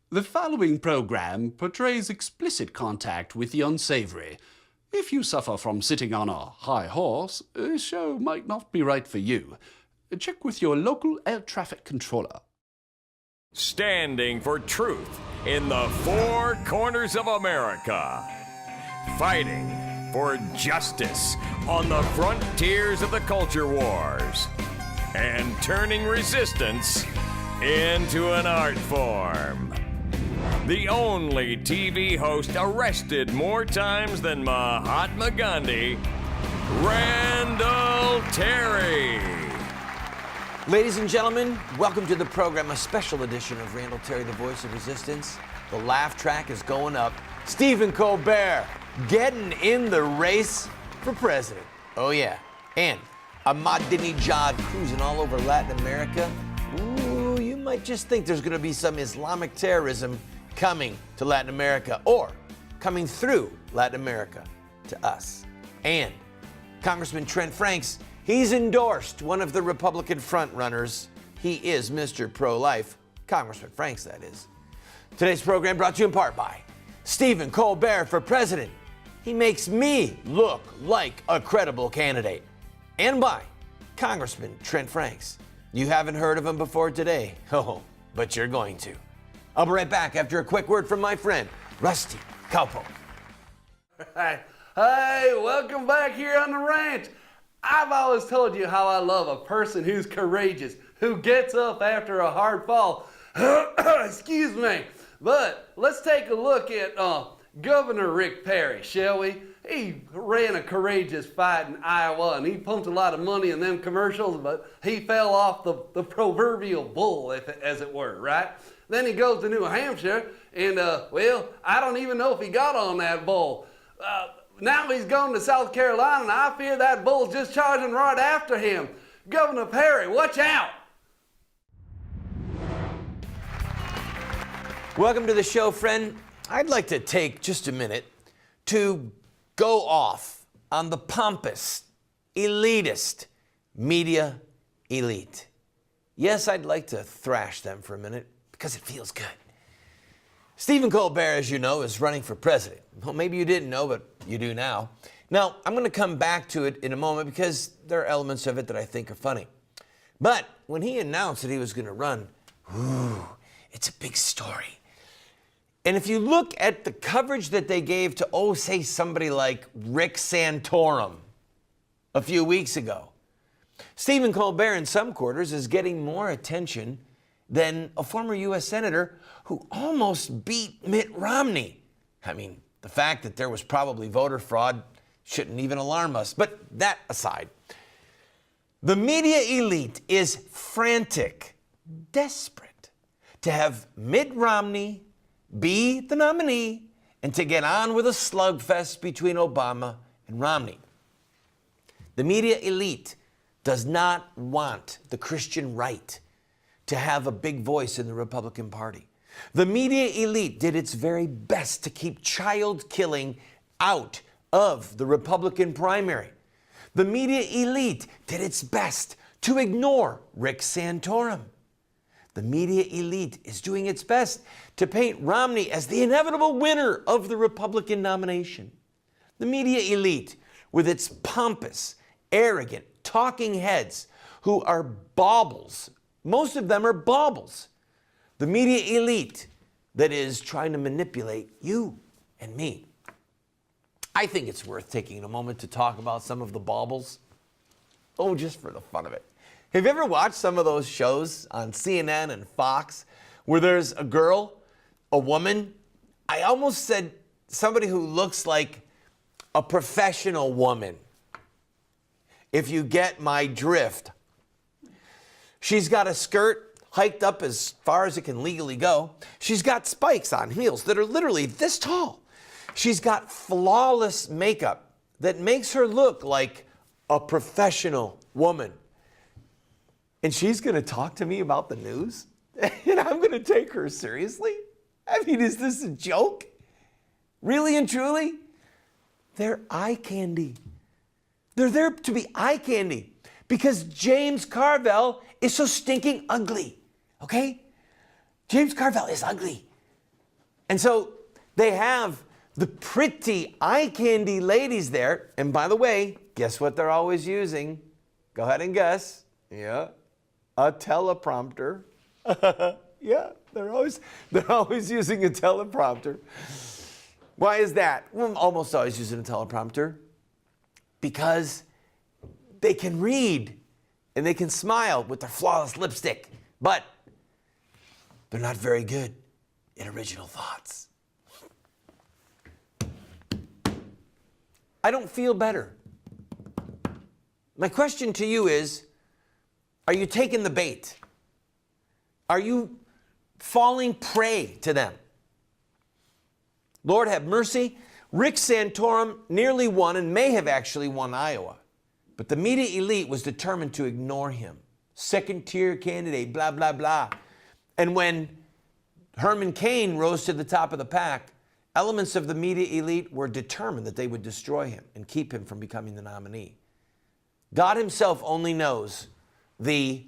The following program portrays explicit contact with the unsavory. If you suffer from sitting on a high horse, this show might not be right for you. Check with your local air traffic controller. Standing for truth in the four corners of America. Fighting for justice on the frontiers of the culture wars. And turning resistance into an art form. The only TV host arrested more times than Mahatma Gandhi, Randall Terry. Ladies and gentlemen, welcome to the program, a special edition of Randall Terry, the voice of resistance. The laugh track is going up. Stephen Colbert getting in the race for president. Oh yeah. And Ahmadinejad cruising all over Latin America. Ooh, you might just think there's going to be some Islamic terrorism coming to Latin America or coming through Latin America to us. And Congressman Trent Franks, he's endorsed one of the Republican frontrunners. He is Mr. Pro-Life, Congressman Franks, that is. Today's program brought to you in part by Stephen Colbert for president. He makes me look like a credible candidate. And by Congressman Trent Franks. You haven't heard of him before today. Oh, but you're going to. I'll be right back after a quick word from my friend, Rusty Cowpo. Hey, welcome back here on the ranch. I've always told you how I love a person who's courageous, who gets up after a hard fall. Excuse me. But let's take a look at Governor Rick Perry, shall we? He ran a courageous fight in Iowa, and he pumped a lot of money in them commercials, but he fell off the proverbial bull, as it were, right? Then he goes to New Hampshire, and, well, I don't even know if he got on that bull. Now he's going to South Carolina, and I fear that bull's just charging right after him. Governor Perry, watch out! Welcome to the show, friend. I'd like to take just a minute to go off on the pompous, elitist media elite. Yes, I'd like to thrash them for a minute because it feels good. Stephen Colbert, as you know, is running for president. Well, maybe you didn't know, but you do now. Now, I'm going to come back to it in a moment because there are elements of it that I think are funny. But when he announced that he was going to run, it's a big story. And if you look at the coverage that they gave to, say somebody like Rick Santorum a few weeks ago, Stephen Colbert in some quarters is getting more attention than a former U.S. Senator who almost beat Mitt Romney. I mean, the fact that there was probably voter fraud shouldn't even alarm us. But that aside, the media elite is frantic, desperate to have Mitt Romney be the nominee and to get on with a slugfest between Obama and Romney. The media elite does not want the Christian right to have a big voice in the Republican Party. The media elite did its very best to keep child killing out of the Republican primary. The media elite did its best to ignore Rick Santorum. The media elite is doing its best to paint Romney as the inevitable winner of the Republican nomination. The media elite, with its pompous, arrogant, talking heads who are baubles. Most of them are baubles. The media elite that is trying to manipulate you and me. I think it's worth taking a moment to talk about some of the baubles. Oh, just for the fun of it. Have you ever watched some of those shows on CNN and Fox where there's a girl, a woman, I almost said somebody who looks like a professional woman, if you get my drift. She's got a skirt hiked up as far as it can legally go. She's got spikes on heels that are literally this tall. She's got flawless makeup that makes her look like a professional woman. And she's going to talk to me about the news? And I'm going to take her seriously? I mean, is this a joke? Really and truly? They're eye candy. They're there to be eye candy because James Carville is so stinking ugly, okay? James Carville is ugly. And so they have the pretty eye candy ladies there. And by the way, guess what they're always using? Go ahead and guess. Yeah, a teleprompter. Yeah, they're always using a teleprompter. Why is that? Well, I'm almost always using a teleprompter because they can read and they can smile with their flawless lipstick, but they're not very good in original thoughts. I don't feel better. My question to you is, are you taking the bait? Are you falling prey to them? Lord have mercy. Rick Santorum nearly won and may have actually won Iowa. But the media elite was determined to ignore him. Second-tier candidate, blah, blah, blah. And when Herman Cain rose to the top of the pack, elements of the media elite were determined that they would destroy him and keep him from becoming the nominee. God himself only knows the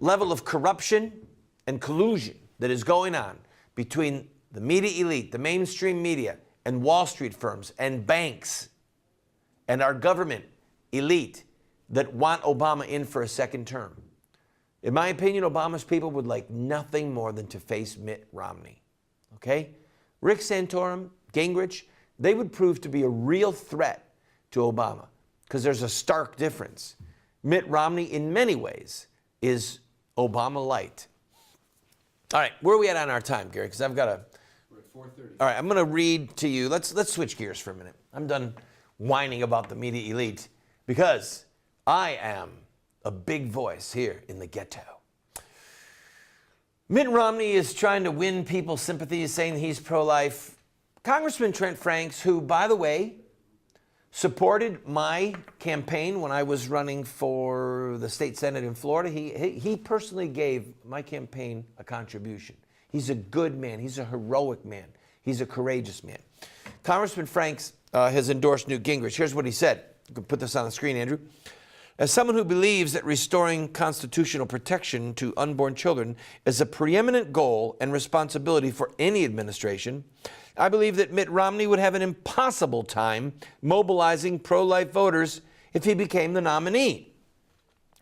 level of corruption and collusion that is going on between the media elite, the mainstream media, and Wall Street firms and banks and our government elite that want Obama in for a second term. In my opinion, Obama's people would like nothing more than to face Mitt Romney. Okay? Rick Santorum, Gingrich, they would prove to be a real threat to Obama because there's a stark difference. Mitt Romney, in many ways, is Obama light. All right, where are we at on our time, Gary? Because I've got a... We're at 4:30. All right, I'm going to read to you. Let's switch gears for a minute. I'm done whining about the media elite because I am a big voice here in the ghetto. Mitt Romney is trying to win people's sympathy, saying he's pro-life. Congressman Trent Franks, who, by the way, supported my campaign when I was running for the state senate in Florida, he personally gave my campaign a contribution. He's a good man. He's a heroic man. He's a courageous man. Congressman Franks has endorsed Newt Gingrich. Here's what he said. You can put this on the screen, Andrew. As someone who believes that restoring constitutional protection to unborn children is a preeminent goal and responsibility for any administration, I believe that Mitt Romney would have an impossible time mobilizing pro-life voters if he became the nominee.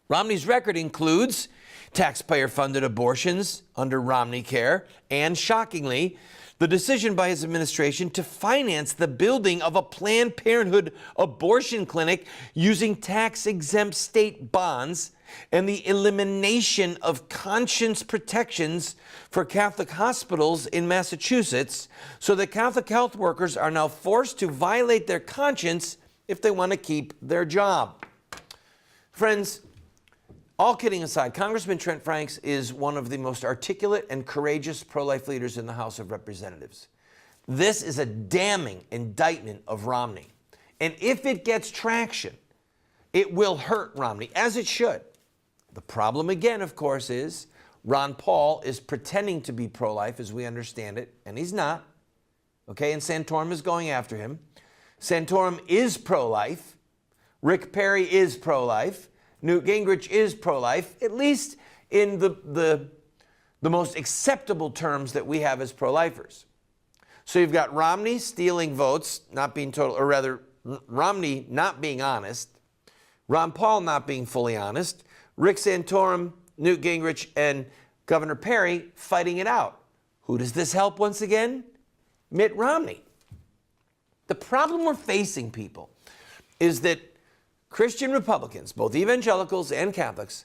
Romney's record includes taxpayer-funded abortions under Romney Care and, shockingly, the decision by his administration to finance the building of a Planned Parenthood abortion clinic using tax-exempt state bonds and the elimination of conscience protections for Catholic hospitals in Massachusetts so that Catholic health workers are now forced to violate their conscience if they want to keep their job. Friends, all kidding aside, Congressman Trent Franks is one of the most articulate and courageous pro-life leaders in the House of Representatives. This is a damning indictment of Romney. And if it gets traction, it will hurt Romney, as it should. The problem again, of course, is Ron Paul is pretending to be pro-life as we understand it, and he's not. Okay, and Santorum is going after him. Santorum is pro-life. Rick Perry is pro-life. Newt Gingrich is pro-life, at least in the most acceptable terms that we have as pro-lifers. So you've got Romney stealing votes, not being total, or rather, Romney not being honest, Ron Paul not being fully honest, Rick Santorum, Newt Gingrich, and Governor Perry fighting it out. Who does this help once again? Mitt Romney. The problem we're facing, people, is that Christian Republicans, both evangelicals and Catholics,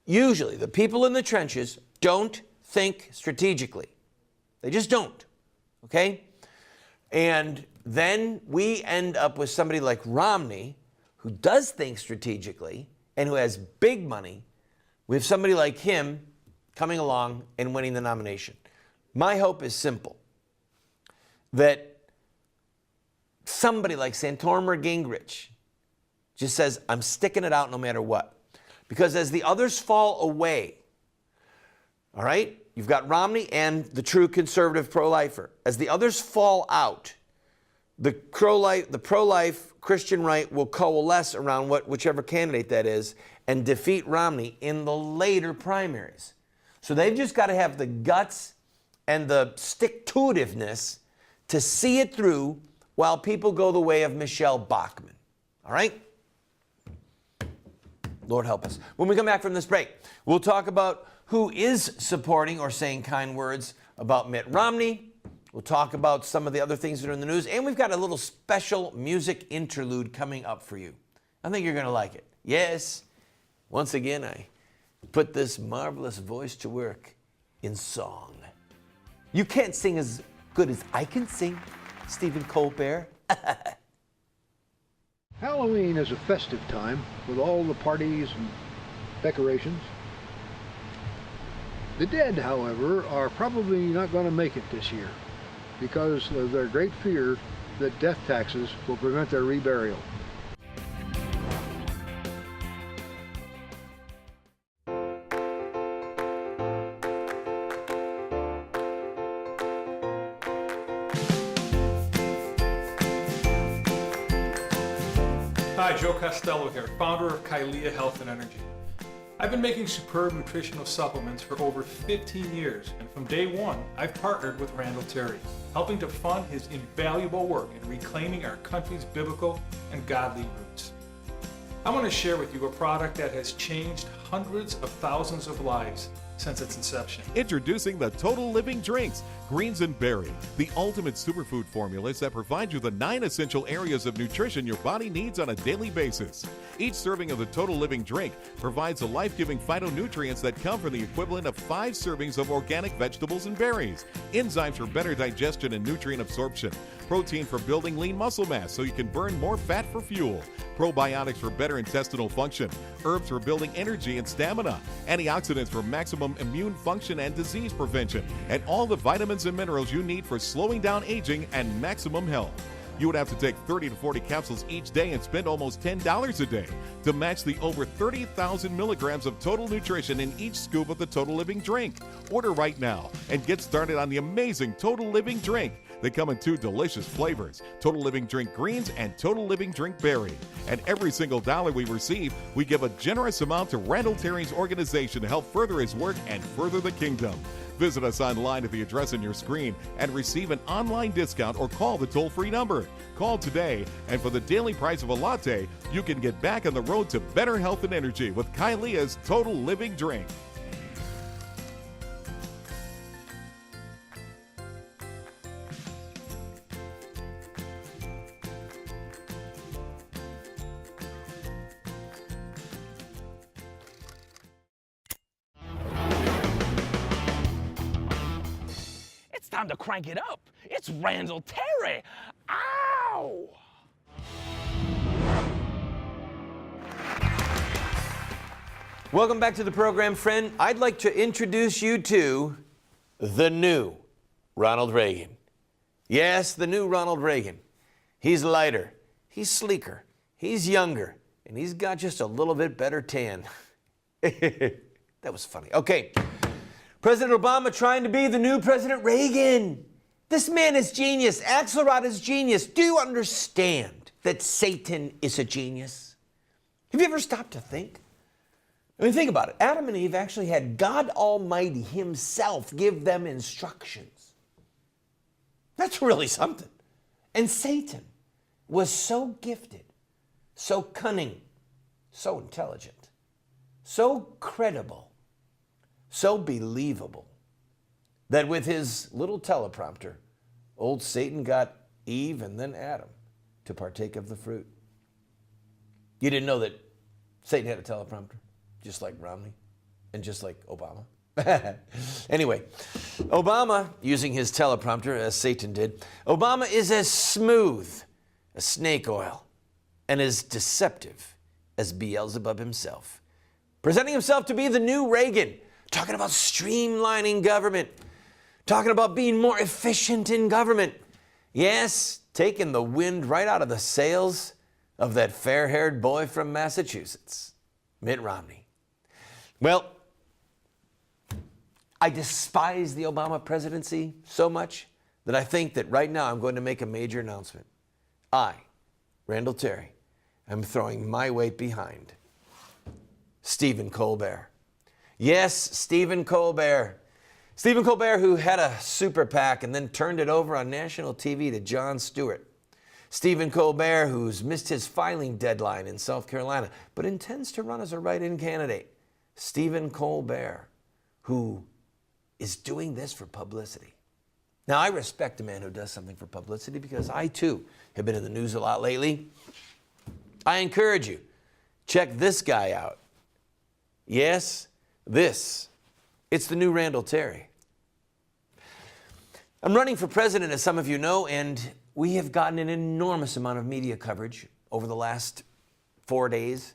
usually the people in the trenches don't think strategically. They just don't, okay? And then we end up with somebody like Romney who does think strategically and who has big money. We have somebody like him coming along and winning the nomination. My hope is simple, that somebody like Santorum or Gingrich just says, I'm sticking it out no matter what. Because as the others fall away, all right, you've got Romney and the true conservative pro-lifer. As the others fall out, the pro-life Christian right will coalesce around whichever candidate that is and defeat Romney in the later primaries. So they've just got to have the guts and the stick-to-itiveness to see it through while people go the way of Michelle Bachmann. All right? Lord help us. When we come back from this break, we'll talk about who is supporting or saying kind words about Mitt Romney. We'll talk about some of the other things that are in the news, and we've got a little special music interlude coming up for you. I think you're going to like it. Yes, once again, I put this marvelous voice to work in song. You can't sing as good as I can sing, Stephen Colbert. Halloween is a festive time with all the parties and decorations. The dead, however, are probably not going to make it this year because of their great fear that death taxes will prevent their reburial. Hi, Joe Costello here, founder of Kylea Health and Energy. I've been making superb nutritional supplements for over 15 years, and from day one, I've partnered with Randall Terry, helping to fund his invaluable work in reclaiming our country's biblical and godly roots. I want to share with you a product that has changed hundreds of thousands of lives since its inception. Introducing the Total Living Drinks, Greens and Berry, the ultimate superfood formulas that provide you the 9 essential areas of nutrition your body needs on a daily basis. Each serving of the Total Living Drink provides the life-giving phytonutrients that come from the equivalent of 5 servings of organic vegetables and berries, enzymes for better digestion and nutrient absorption, protein for building lean muscle mass so you can burn more fat for fuel, probiotics for better intestinal function, herbs for building energy and stamina, antioxidants for maximum immune function and disease prevention, and all the vitamins and minerals you need for slowing down aging and maximum health. You would have to take 30 to 40 capsules each day and spend almost $10 a day to match the over 30,000 milligrams of total nutrition in each scoop of the Total Living Drink. Order right now and get started on the amazing Total Living Drink. They come in 2 delicious flavors, Total Living Drink Greens and Total Living Drink Berry. And every single dollar we receive, we give a generous amount to Randall Terry's organization to help further his work and further the kingdom. Visit us online at the address on your screen and receive an online discount or call the toll-free number. Call today, and for the daily price of a latte, you can get back on the road to better health and energy with Kylea's Total Living Drink. It's time to crank it up. It's Randall Terry. Ow! Welcome back to the program, friend. I'd like to introduce you to the new Ronald Reagan. Yes, the new Ronald Reagan. He's lighter, he's sleeker, he's younger, and he's got just a little bit better tan. That was funny. Okay. President Obama trying to be the new President Reagan. This man is genius. Axelrod is genius. Do you understand that Satan is a genius? Have you ever stopped to think? I mean, think about it. Adam and Eve actually had God Almighty himself give them instructions. That's really something. And Satan was so gifted, so cunning, so intelligent, so credible, so believable, that with his little teleprompter, old Satan got Eve and then Adam to partake of the fruit. You didn't know that Satan had a teleprompter, just like Romney and just like Obama? Anyway, Obama, using his teleprompter as Satan did, Obama is as smooth as snake oil and as deceptive as Beelzebub himself, presenting himself to be the new Reagan, talking about streamlining government, talking about being more efficient in government. Yes, taking the wind right out of the sails of that fair-haired boy from Massachusetts, Mitt Romney. Well, I despise the Obama presidency so much that I think that right now I'm going to make a major announcement. I, Randall Terry, am throwing my weight behind Stephen Colbert. Yes, Stephen Colbert. Stephen Colbert, who had a super PAC and then turned it over on national TV to Jon Stewart. Stephen Colbert, who's missed his filing deadline in South Carolina, but intends to run as a write-in candidate. Stephen Colbert, who is doing this for publicity. Now, I respect a man who does something for publicity because I, too, have been in the news a lot lately. I encourage you, check this guy out. Yes, this. It's the new Randall Terry. I'm running for president, as some of you know, and we have gotten an enormous amount of media coverage over the last 4 days.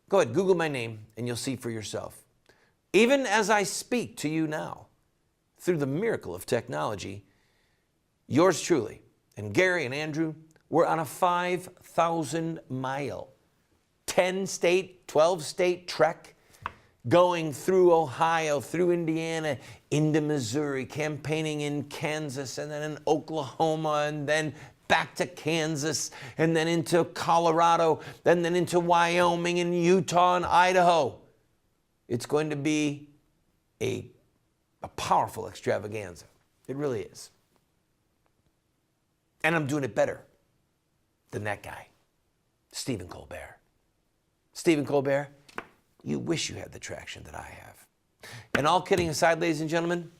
Go ahead, Google my name, and you'll see for yourself. Even as I speak to you now, through the miracle of technology, yours truly, and Gary and Andrew, we're on a 5,000-mile, 10-state, 12-state trek going through Ohio, through Indiana, into Missouri, campaigning in Kansas, and then in Oklahoma, and then back to Kansas, and then into Colorado, and then into Wyoming, and Utah, and Idaho. It's going to be a powerful extravaganza. It really is. And I'm doing it better than that guy, Stephen Colbert. Stephen Colbert, you wish you had the traction that I have. And all kidding aside, ladies and gentlemen,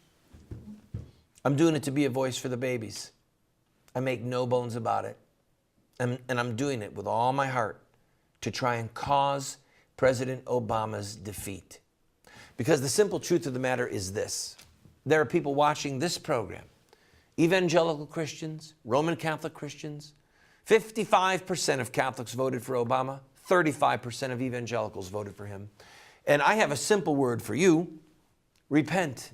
I'm doing it to be a voice for the babies. I make no bones about it. And I'm doing it with all my heart to try and cause President Obama's defeat. Because the simple truth of the matter is this. There are people watching this program, evangelical Christians, Roman Catholic Christians. 55% of Catholics voted for Obama. 35% of evangelicals voted for him. And I have a simple word for you. Repent.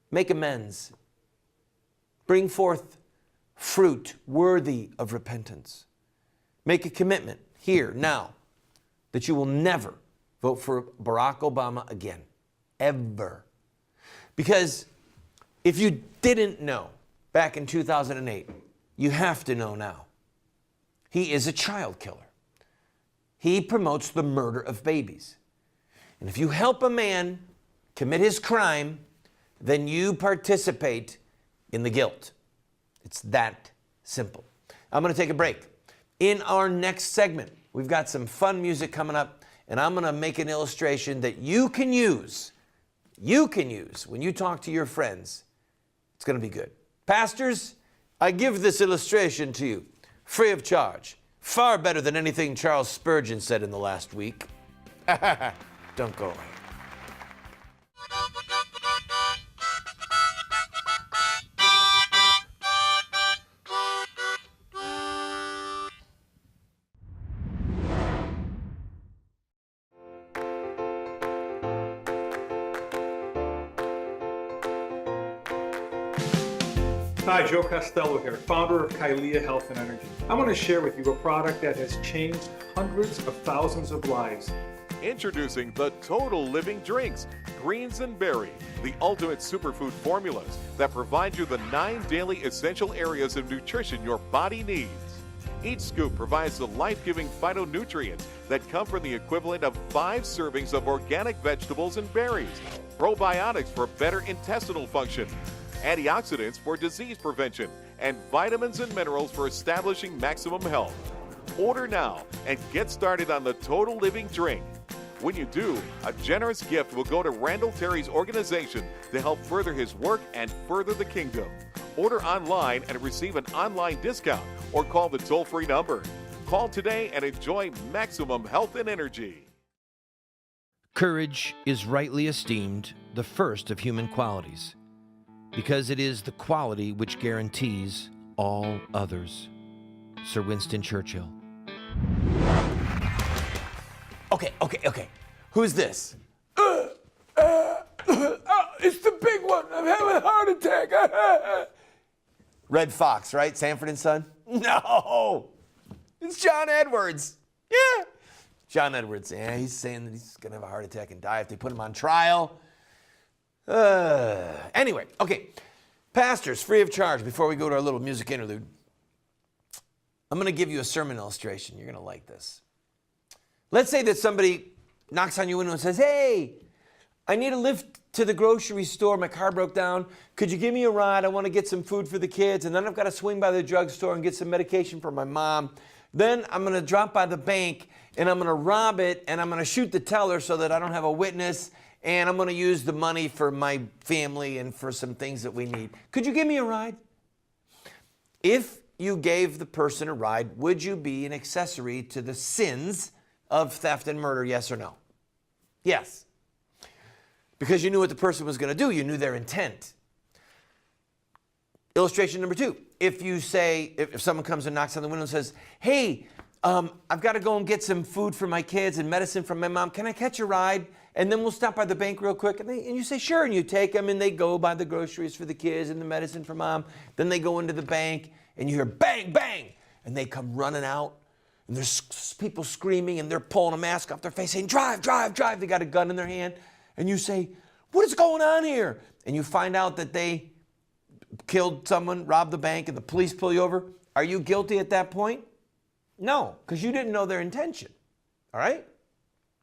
Make amends. Bring forth fruit worthy of repentance. Make a commitment here, now, that you will never vote for Barack Obama again. Ever. Because if you didn't know back in 2008, you have to know now. He is a child killer. He promotes the murder of babies. And if you help a man commit his crime, then you participate in the guilt. It's that simple. I'm going to take a break. In our next segment, we've got some fun music coming up, and I'm going to make an illustration that you can use when you talk to your friends. It's going to be good. Pastors, I give this illustration to you free of charge. Far better than anything Charles Spurgeon said in the last week. Don't go away. Hi, Joe Costello here, founder of Kylea Health and Energy. I want to share with you a product that has changed hundreds of thousands of lives. Introducing the Total Living Drinks, Greens and Berry, the ultimate superfood formulas that provide you the 9 daily essential areas of nutrition your body needs. Each scoop provides the life-giving phytonutrients that come from the equivalent of 5 servings of organic vegetables and berries, probiotics for better intestinal function, antioxidants for disease prevention, and vitamins and minerals for establishing maximum health. Order now and get started on the Total Living Drink. When you do, a generous gift will go to Randall Terry's organization to help further his work and further the kingdom. Order online and receive an online discount or call the toll-free number. Call today and enjoy maximum health and energy. Courage is rightly esteemed the first of human qualities, because it is the quality which guarantees all others. Sir Winston Churchill. Okay. Who's this? It's the big one. I'm having a heart attack. Red Fox, right? Sanford and Son? No. It's John Edwards. Yeah. John Edwards. Yeah, he's saying that he's going to have a heart attack and die if they put him on trial. Anyway, okay. Pastors, free of charge, before we go to our little music interlude, I'm going to give you a sermon illustration. You're going to like this. Let's say that somebody knocks on your window and says, "Hey, I need a lift to the grocery store. My car broke down. Could you give me a ride? I want to get some food for the kids. And then I've got to swing by the drugstore and get some medication for my mom. Then I'm going to drop by the bank and I'm going to rob it and I'm going to shoot the teller so that I don't have a witness. And I'm going to use the money for my family and for some things that we need. Could you give me a ride? If you gave the person a ride, would you be an accessory to the sins of theft and murder, yes or no? Yes. Because you knew what the person was going to do. You knew their intent. Illustration number 2. If you say, if someone comes and knocks on the window and says, hey, I've got to go and get some food for my kids and medicine from my mom. Can I catch a ride? And then we'll stop by the bank real quick. And you say, sure. And you take them and they go buy the groceries for the kids and the medicine for mom. Then they go into the bank and you hear bang, bang. And they come running out. And there's people screaming and they're pulling a mask off their face saying, drive, drive, drive. They got a gun in their hand. And you say, what is going on here? And you find out that they killed someone, robbed the bank, and the police pull you over. Are you guilty at that point? No, because you didn't know their intention. All right?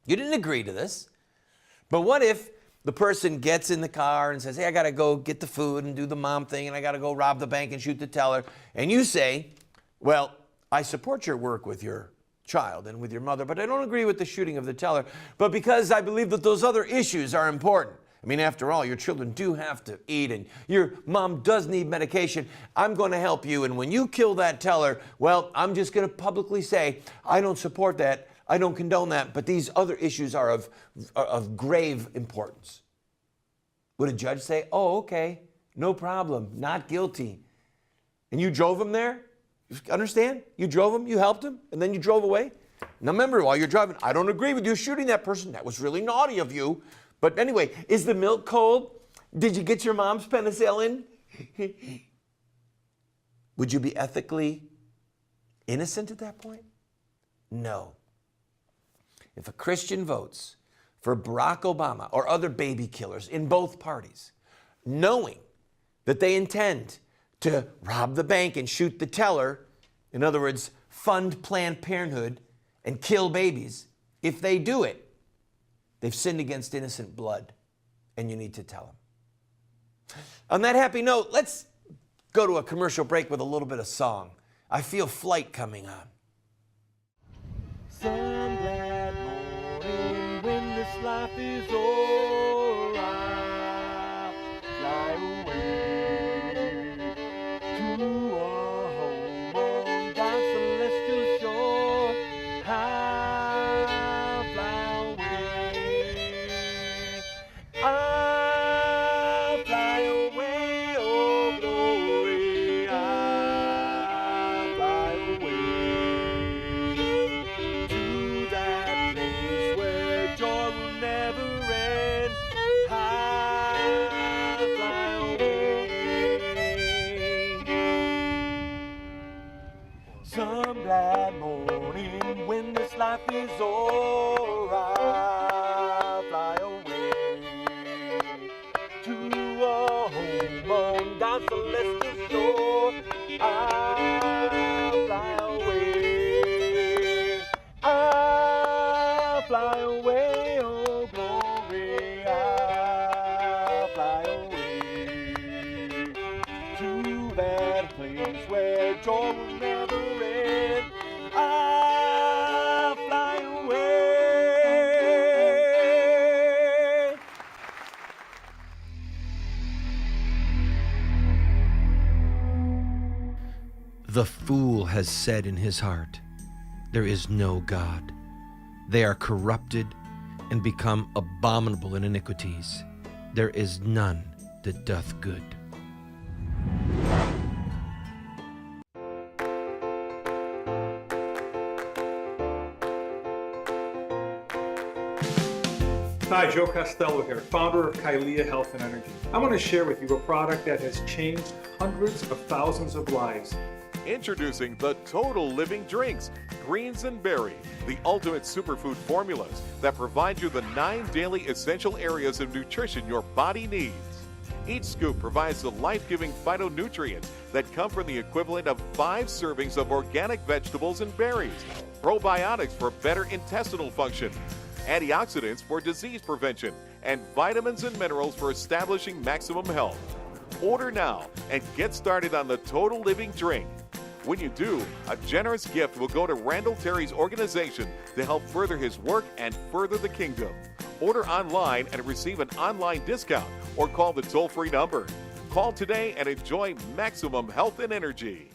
You didn't agree to this. But what if the person gets in the car and says, hey, I got to go get the food and do the mom thing, and I got to go rob the bank and shoot the teller. And you say, well, I support your work with your child and with your mother, but I don't agree with the shooting of the teller. But because I believe that those other issues are important. I mean, after all, your children do have to eat and your mom does need medication. I'm going to help you. And when you kill that teller, well, I'm just going to publicly say, I don't support that. I don't condone that. But these other issues are of grave importance. Would a judge say, oh, okay, no problem, not guilty. And you drove him there? You understand? You drove him, you helped him, and then you drove away? Now remember, while you're driving, I don't agree with you shooting that person. That was really naughty of you. But anyway, is the milk cold? Did you get your mom's penicillin? Would you be ethically innocent at that point? No. If a Christian votes for Barack Obama or other baby killers in both parties, knowing that they intend to rob the bank and shoot the teller, in other words, fund Planned Parenthood and kill babies, if they do it, they've sinned against innocent blood, and you need to tell them. On that happy note, let's go to a commercial break with a little bit of song. I feel flight coming on. Some glad morning when this life is over, I'll fly away to a home on God's celestial shore. I'll fly away. I'll fly away, oh glory. I'll fly away to that place where joy will never end. I'll fly away. Some glad morning when this life is o'er, I'll fly away to a home on God's celestial shore. I'll fly away. I'll fly away, oh glory. I'll fly away to that place where joy will never end. I'll fly away. The fool has said in his heart, there is no God. They are corrupted and become abominable in iniquities. There is none that doth good. Hi, Joe Costello here, founder of Kylea Health and Energy. I want to share with you a product that has changed hundreds of thousands of lives. Introducing the Total Living Drinks, Greens and Berry, the ultimate superfood formulas that provide you the 9 daily essential areas of nutrition your body needs. Each scoop provides the life-giving phytonutrients that come from the equivalent of 5 servings of organic vegetables and berries, probiotics for better intestinal function, antioxidants for disease prevention, and vitamins and minerals for establishing maximum health. Order now and get started on the Total Living Drink. When you do, a generous gift will go to Randall Terry's organization to help further his work and further the kingdom. Order online and receive an online discount or call the toll-free number. Call today and enjoy maximum health and energy.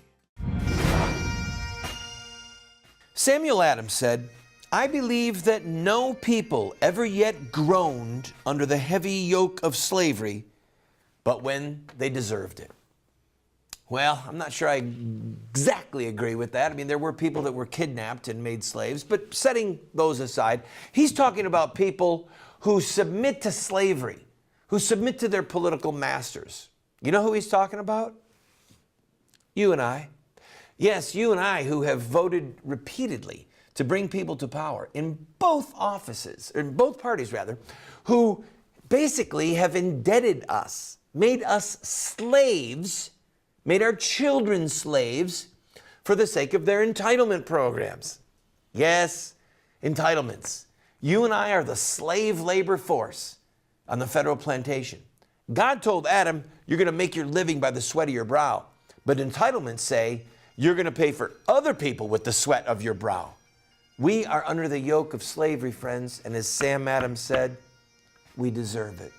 Samuel Adams said, "I believe that no people ever yet groaned under the heavy yoke of slavery, but when they deserved it." Well, I'm not sure I exactly agree with that. I mean, there were people that were kidnapped and made slaves, but setting those aside, he's talking about people who submit to slavery, who submit to their political masters. You know who he's talking about? You and I. Yes, you and I, who have voted repeatedly to bring people to power in both offices, or in both parties rather, who basically have indebted us, made us slaves, made our children slaves for the sake of their entitlement programs. Yes, entitlements. You and I are the slave labor force on the federal plantation. God told Adam, you're going to make your living by the sweat of your brow. But entitlements say, you're going to pay for other people with the sweat of your brow. We are under the yoke of slavery, friends, and as Sam Adams said, we deserve it.